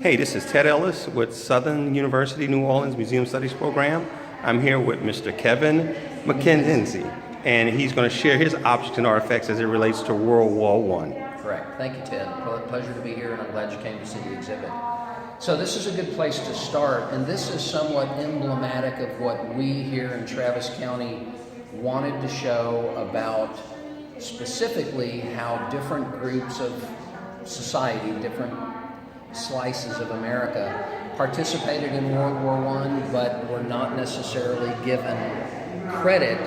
Hey, this is Ted Ellis with Southern University New Orleans Museum Studies Program. I'm here with Mr. Kevin McKenzie, and he's going to share his objects and artifacts as it relates to World War I. Correct. Thank you, Ted. Pleasure to be here, and I'm glad you came to see the exhibit. So this is a good place to start, and this is somewhat emblematic of what we here in Travis County wanted to show about specifically how different groups of society, different slices of America participated in World War I, but were not necessarily given credit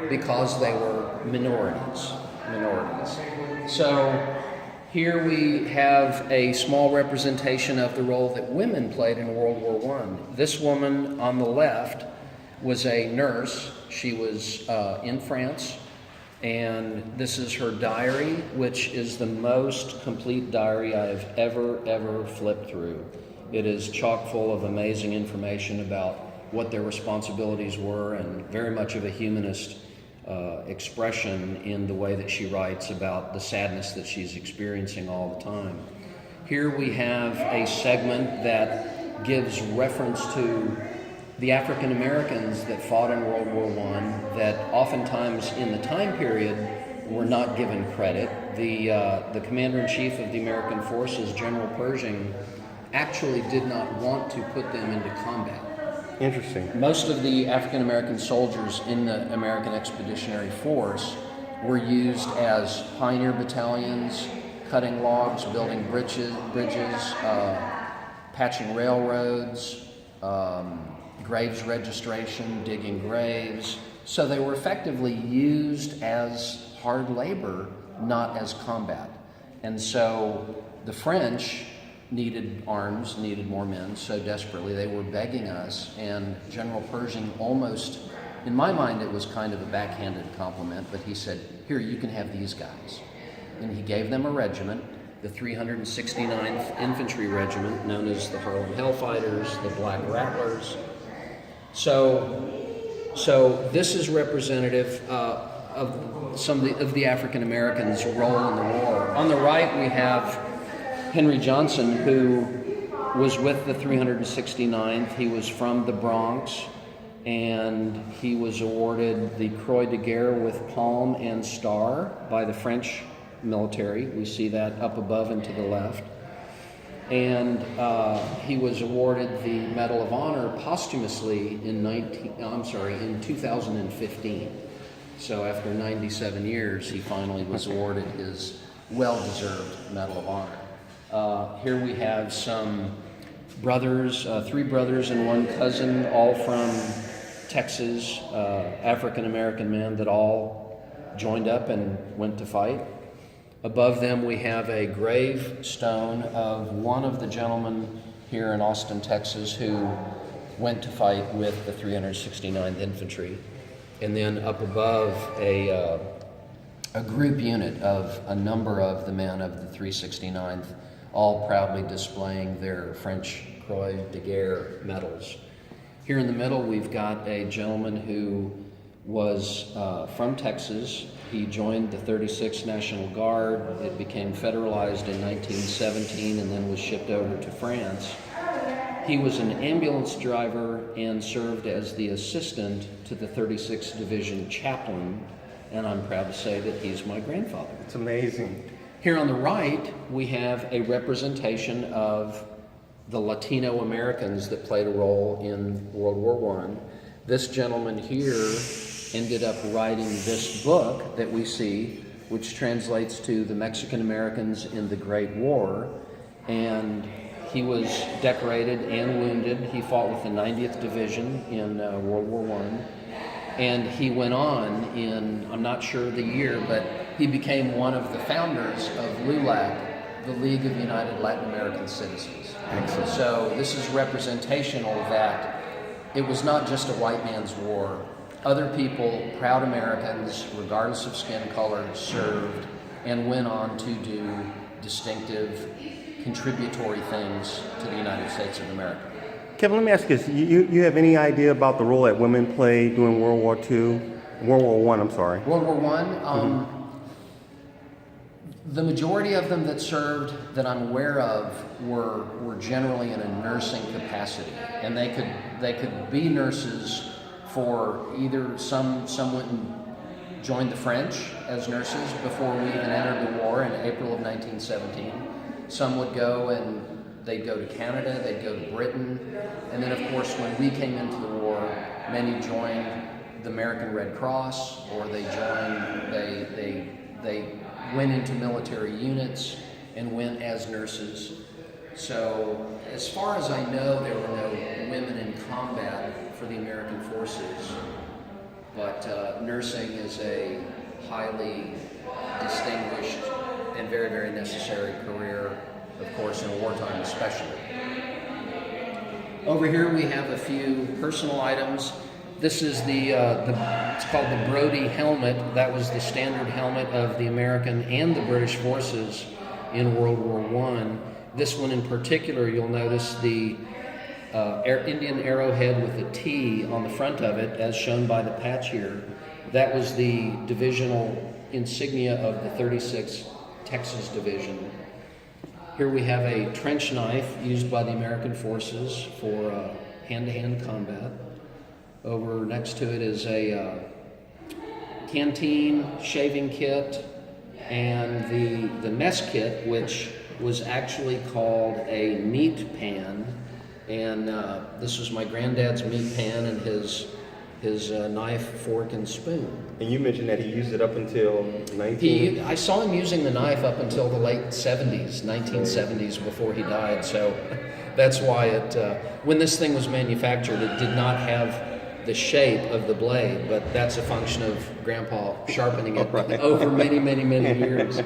because they were minorities. So here we have a small representation of the role that women played in World War I. This woman on the left was a nurse. She was in France, and this is her diary, which is the most complete diary I have ever flipped through. It is chock full of amazing information about what their responsibilities were, and very much of a humanist expression in the way that she writes about the sadness that she's experiencing all the time. Here we have a segment that gives reference to the African Americans that fought in World War I that oftentimes in the time period were not given credit. The Commander-in-Chief of the American Forces, General Pershing, actually did not want to put them into combat. Interesting. Most of the African American soldiers in the American Expeditionary Force were used as pioneer battalions, cutting logs, building bridges, patching railroads, graves registration, digging graves. So they were effectively used as hard labor, not as combat. And so the French needed arms, needed more men so desperately. They were begging us, and General Pershing almost, in my mind it was kind of a backhanded compliment, but he said, here, you can have these guys. And he gave them a regiment, the 369th Infantry Regiment, known as the Harlem Hellfighters, the Black Rattlers. So this is representative of some of the African Americans' role in the war. On the right we have Henry Johnson, who was with the 369th. He was from the Bronx, and he was awarded the Croix de Guerre with Palm and Star by the French military. We see that up above and to the left. And he was awarded the Medal of Honor posthumously in 2015. So after 97 years, he finally was awarded his well-deserved Medal of Honor. Here we have some brothers, three brothers and one cousin, all from Texas, African-American men that all joined up and went to fight. Above them we have a gravestone of one of the gentlemen here in Austin, Texas, who went to fight with the 369th Infantry. And then up above a group unit of a number of the men of the 369th, all proudly displaying their French Croix de Guerre medals. Here in the middle we've got a gentleman who was from Texas. He joined the 36th National Guard. It became federalized in 1917 and then was shipped over to France. He was an ambulance driver and served as the assistant to the 36th Division chaplain, and I'm proud to say that he's my grandfather. It's amazing. Here on the right, we have a representation of the Latino Americans that played a role in World War I. This gentleman here ended up writing this book that we see, which translates to the Mexican Americans in the Great War, and he was decorated and wounded. He fought with the 90th Division in World War I, and he went on in, I'm not sure the year, but he became one of the founders of LULAC, the League of United Latin American Citizens. Excellent. So this is representational that it was not just a white man's war. Other people, proud Americans, regardless of skin color, served and went on to do distinctive, contributory things to the United States of America. Kevin, let me ask you this. You have any idea about the role that women played during World War II? World War I, I'm sorry. World War I, The majority of them that served that I'm aware of were generally in a nursing capacity, and they could be nurses for either some went and joined the French as nurses before we even entered the war in April of 1917. Some would go and they'd go to Canada, they'd go to Britain, and then of course when we came into the war, many joined the American Red Cross, or they went into military units and went as nurses. So as far as I know, there were no women in combat for the American forces, but nursing is a highly distinguished and very, very necessary career, of course, in wartime especially. Over here we have a few personal items. This is it's called the Brodie helmet. That was the standard helmet of the American and the British forces in World War I. This one in particular, you'll notice the Indian arrowhead with a T on the front of it, as shown by the patch here. That was the divisional insignia of the 36th Texas Division. Here we have a trench knife used by the American forces for hand-to-hand combat. Over next to it is a canteen, shaving kit, and the mess kit, which was actually called a meat pan. And this was my granddad's meat pan and his knife, fork, and spoon. And you mentioned that he used it up until I saw him using the knife up until the late 70s, 1970s, before he died. So that's why when this thing was manufactured, it did not have the shape of the blade, but that's a function of Grandpa sharpening it over many, many, many years.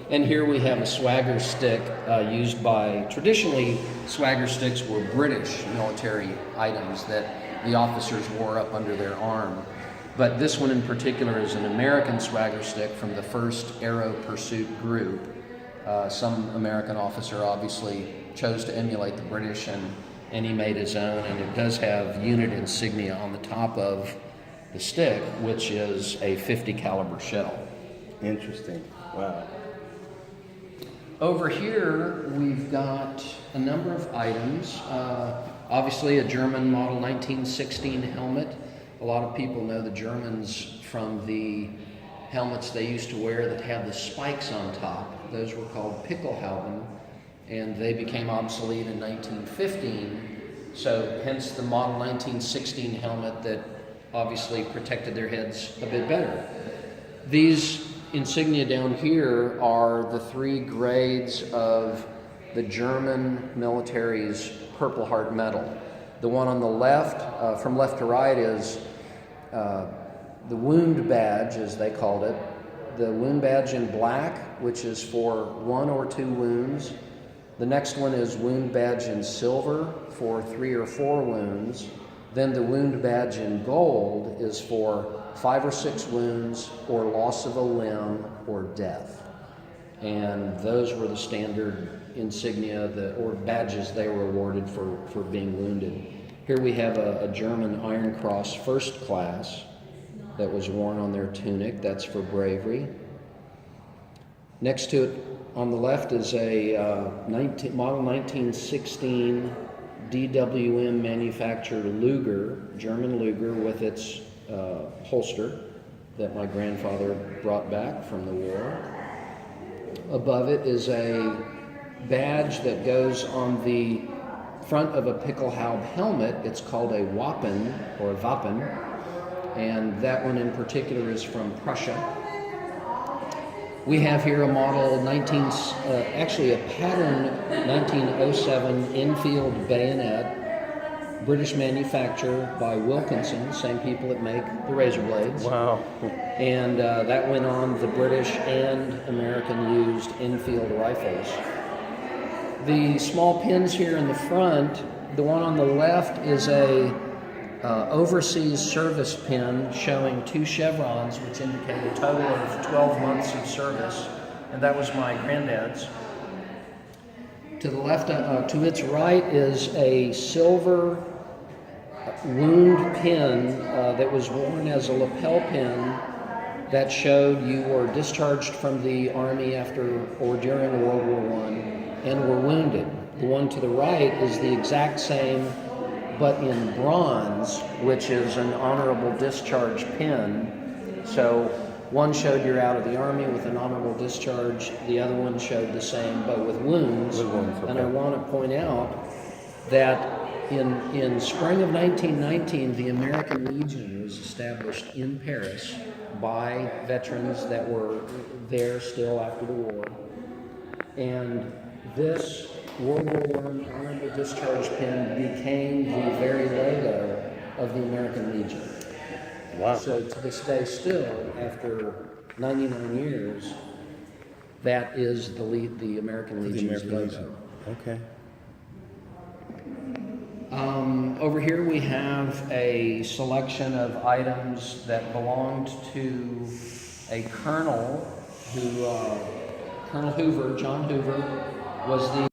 And here we have a swagger stick used by, traditionally, swagger sticks were British military items that the officers wore up under their arm. But this one in particular is an American swagger stick from the 1st Aero Pursuit Group. Some American officer obviously chose to emulate the British, and he made his own, and it does have unit insignia on the top of the stick, which is a .50 caliber shell. Interesting. Wow. Over here, we've got a number of items. Obviously, a German Model 1916 helmet. A lot of people know the Germans from the helmets they used to wear that have the spikes on top. Those were called Pickelhauben, and they became obsolete in 1915. So hence the Model 1916 helmet that obviously protected their heads a bit better. These insignia down here are the 3 grades of the German military's Purple Heart medal. The one on the left, from left to right, is the wound badge, as they called it. The wound badge in black, which is for 1 or 2 wounds. The next one is wound badge in silver for 3 or 4 wounds. Then the wound badge in gold is for 5 or 6 wounds or loss of a limb or death. And those were the standard insignia or badges they were awarded for being wounded. Here we have a German Iron Cross First Class that was worn on their tunic. That's for bravery. Next to it on the left is a Model 1916 DWM manufactured Luger, German Luger, with its holster that my grandfather brought back from the war. Above it is a badge that goes on the front of a Pickelhaube helmet. It's called a Wappen, or a Wappen, and that one in particular is from Prussia. We have here a model actually a pattern 1907 Enfield bayonet, British manufacture by Wilkinson, same people that make the razor blades. Wow. And that went on the British and American used Enfield rifles. The small pins here in the front, the one on the left is a overseas service pin showing 2 chevrons, which indicate a total of 12 months of service, and that was my granddad's. To the left, to its right, is a silver wound pin that was worn as a lapel pin that showed you were discharged from the Army after or during World War I and were wounded. The one to the right is the exact same, but in bronze, which is an honorable discharge pin. So one showed you're out of the Army with an honorable discharge, the other one showed the same, but with wounds. With wounds, okay. And I want to point out that in spring of 1919, the American Legion was established in Paris by veterans that were there still after the war. And this World War I honorable discharge pin became the very logo of the American Legion. Wow. So to this day still, after 99 years, that is the American Legion's logo. Okay. Over here we have a selection of items that belonged to a colonel who, Colonel Hoover, John Hoover, was the